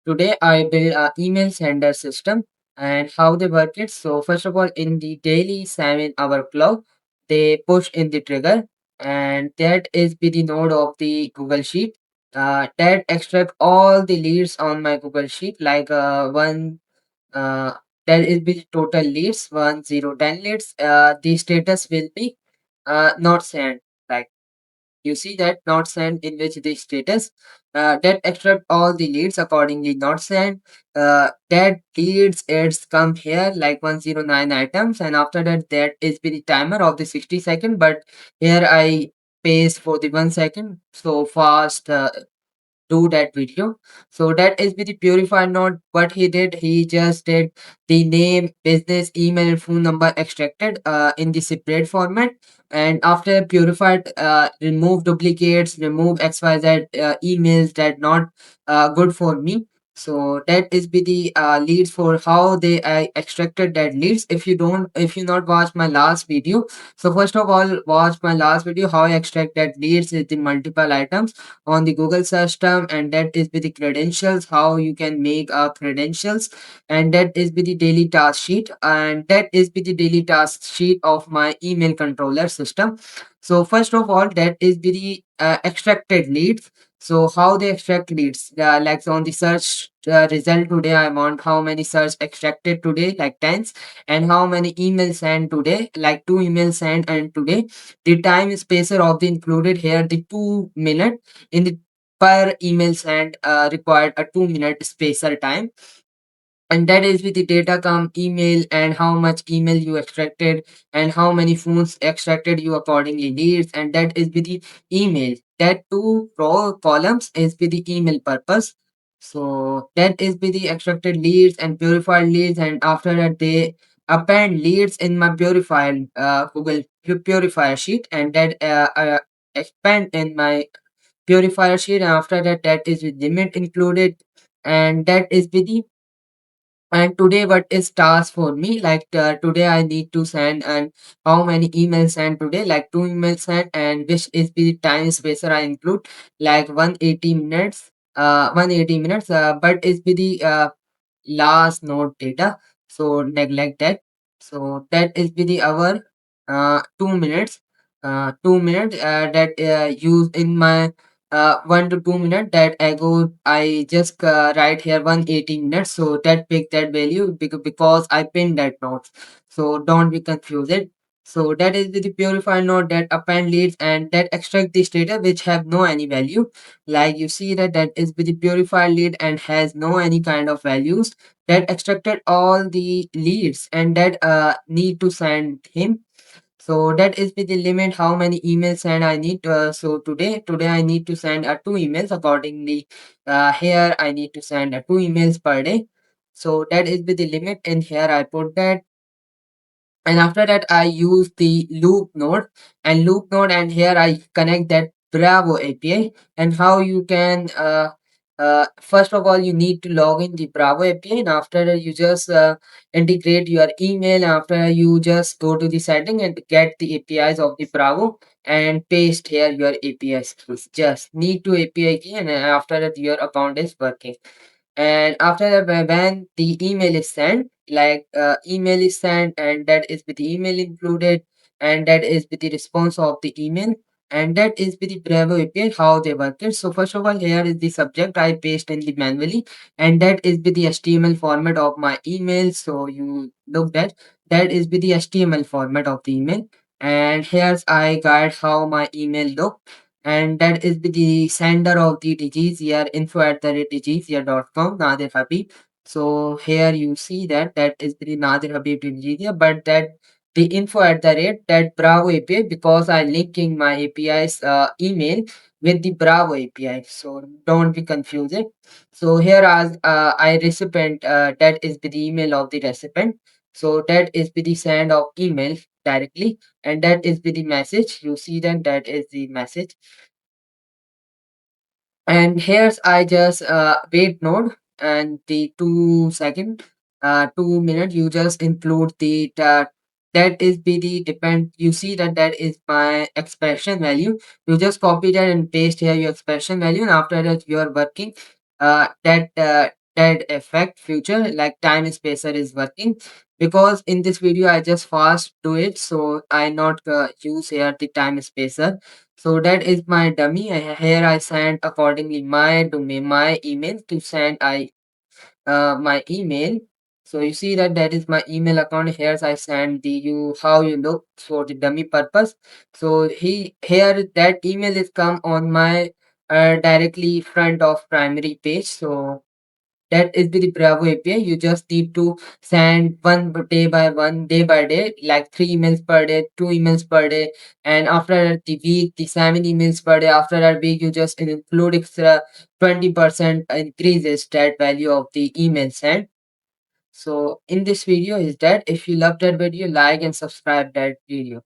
Today I build a email sender system and how they work it. So first of all, in the daily 7 hour clock, they push in the trigger, and that is be the node of the Google Sheet. That extract all the leads on my Google Sheet like one uh, that is be the total leads 10 leads. The status will be not sent. Like you see that not sent in which the status that extract all the leads accordingly not sent. That leads it's come here like 109 items, and after that that is be the timer of the 60 second, but here I paste for the 1 second so fast do that video. So that is with the Purifier Node. What he did, he just did the name, business, email, phone number extracted in the separate format. And after purified, remove duplicates, remove XYZ emails that not good for me. So that is be the leads for how they extracted that leads. If you not watch my last video, so first of all, watch my last video how I extract that leads with the multiple items on the Google system, and that is with the credentials, how you can make credentials, and that is with the daily task sheet, and that is with the daily task sheet of my email controller system. So first of all, that is with the extracted leads. So how they extract leads, like on the search result today, I want how many search extracted today, like tens, and how many emails sent today, like 2 emails sent, and today the time spacer of the included here the 2 minute in the per email sent required a 2 minute spacer time, and that is with the data come email and how much email you extracted and how many phones extracted you accordingly needs, and that is with the email. That two row columns is with the email purpose. So that is with the extracted leads and purified leads, and after that they append leads in my purified Google Purifier sheet, and that expand in my purifier sheet, and after that that is with limit included, and that is with the. And today what is task for me, like today I need to send and how many emails sent today, like 2 emails sent, and which is the time spacer I include like 180 minutes, 180 minutes, but is be the last node data, so neglect that. So that is be the hour 2 minutes, 2 minutes that use in my 1 to 2 minutes that I go, I just write here 180 minutes, so that pick that value because I pinned that node, so don't be confused. So that is the purified node that append leads and that extract this data which have no any value, like you see that that is with the purified lead and has no any kind of values, that extracted all the leads and that need to send him. So that is with the limit how many emails send I need. So today I need to send 2 emails accordingly. Here I need to send 2 emails per day. So that is with the limit, and here I put that, and after that I use the loop node, and here I connect that Brevo API. And how you can first of all you need to log in the Brevo API, and after that you just integrate your email. After you just go to the setting and get the APIs of the Brevo and paste here your APIs. Just need to API key, and after that your account is working. And after that, when the email is sent, like email is sent, and that is with the email included, and that is with the response of the email, and that is with the Bravo API how they work it. So first of all, here is the subject I paste in the manually, and that is with the HTML format of my email. So you look that is with the HTML format of the email, and here's I guide how my email look, and that is the sender of the digizia info@digizia.com, Nadir Habib. So here you see that that is the Nadir Habib digizia, but that the info at the rate that Bravo API, because I linking my API's email with the Bravo API. So don't be confused. So here as I recipient, that is the email of the recipient. So that is the send of email directly, and that is the message. You see that that is the message. And here's I just wait node, and the 2 second 2 minute you just include the that is be the depend. You see that that is my expression value. You just copy that and paste here your expression value, and after that you are working that that affect future like time spacer is working, because in this video I just fast do it, so I not use here the time spacer. So that is my dummy. Here I send accordingly my domain, my email to send I my email. So you see that that is my email account. Here I send the you how you look for the dummy purpose. So he here that email is come on my directly front of primary page. So that is the Brevo API. You just need to send one day by one, day by day, like 3 emails per day, 2 emails per day, and after the week, the 7 emails per day. After that week, you just include extra 20% increases that value of the email sent. So in this video is that if you love that video, like and subscribe that video.